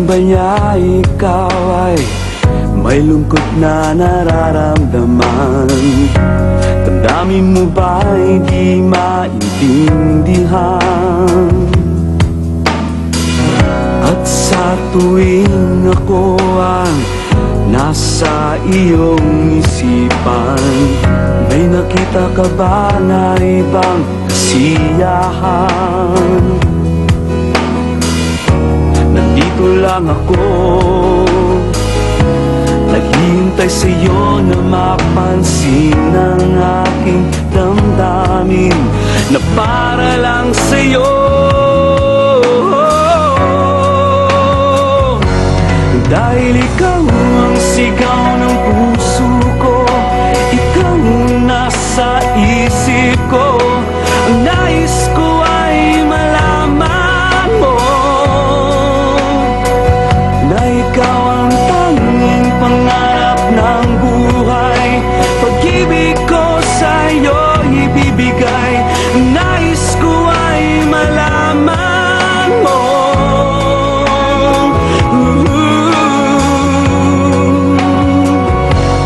Ba niya ikaw ay may lungkot na nararamdaman? Damdamin mo ba hindi maintindihan? At sa tuwing ako ang nasa iyong isipan, may nakita ka ba na ibang kasiyahan? Nandito lang ako, naghihintay sa'yo na mapansin ang aking damdamin na para lang sa'yo. Dahil ikaw ang sigaw ng puso ko, ikaw ang nasa isip ko, ang nais ko ay malaman mo na ikaw ang tanging pangarap ng buhay. Pag-ibig ko sa'yo ibibigay, ang nais ko ay malaman mo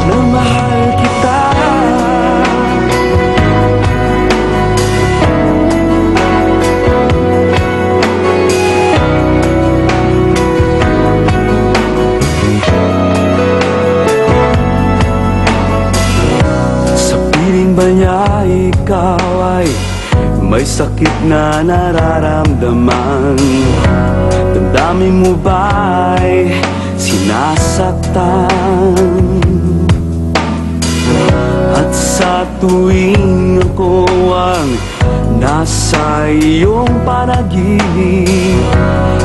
na mahal kita. Ba niya ikaw ay may sakit na nararamdaman? Damdamin mo ba ay sinasaktan? At sa tuwing ako ang nasa iyong panaginip,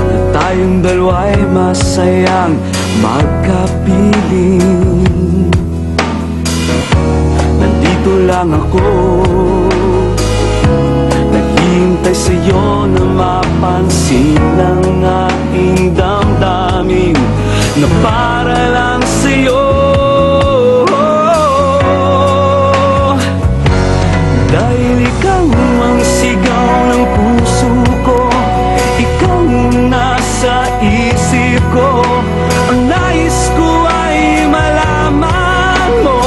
na tayong dalawa'y masayang magkapiling, nandito lang ako, naghihintay sa'yo na mapansin ang aking damdamin na para lang sa'yo. Dahil ikaw ang sigaw ng puso ko, ikaw ang nasa isip ko, ang nais ko ay malaman mo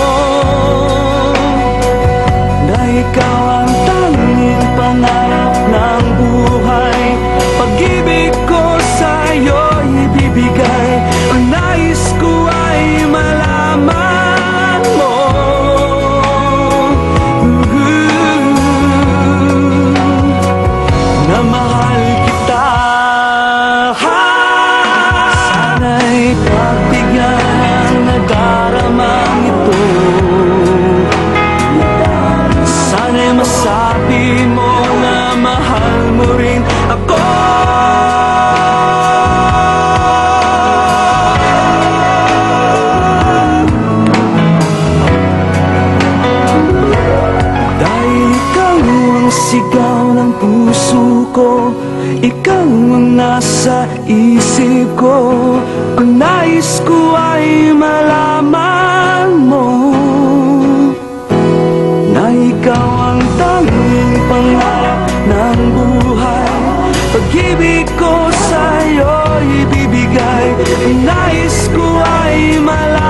na ikaw ang tanging pangarap ng buhay. Pag-ibig ko sa'yo ibibigay, ang nais ko ay malaman mo na mahal kita. Sana'y pagbigyan ang nadaramang ito, sana'y masabi mo na mahal mo rin ako. Dahil ikaw ang sigaw ng puso ko, ikaw ang nasa isip ko, ang nais ko ay malaman mo na ikaw ang tanging pangarap ng buhay. Pag-ibig ko sa'yo ibibigay, ang nais ko ay malaman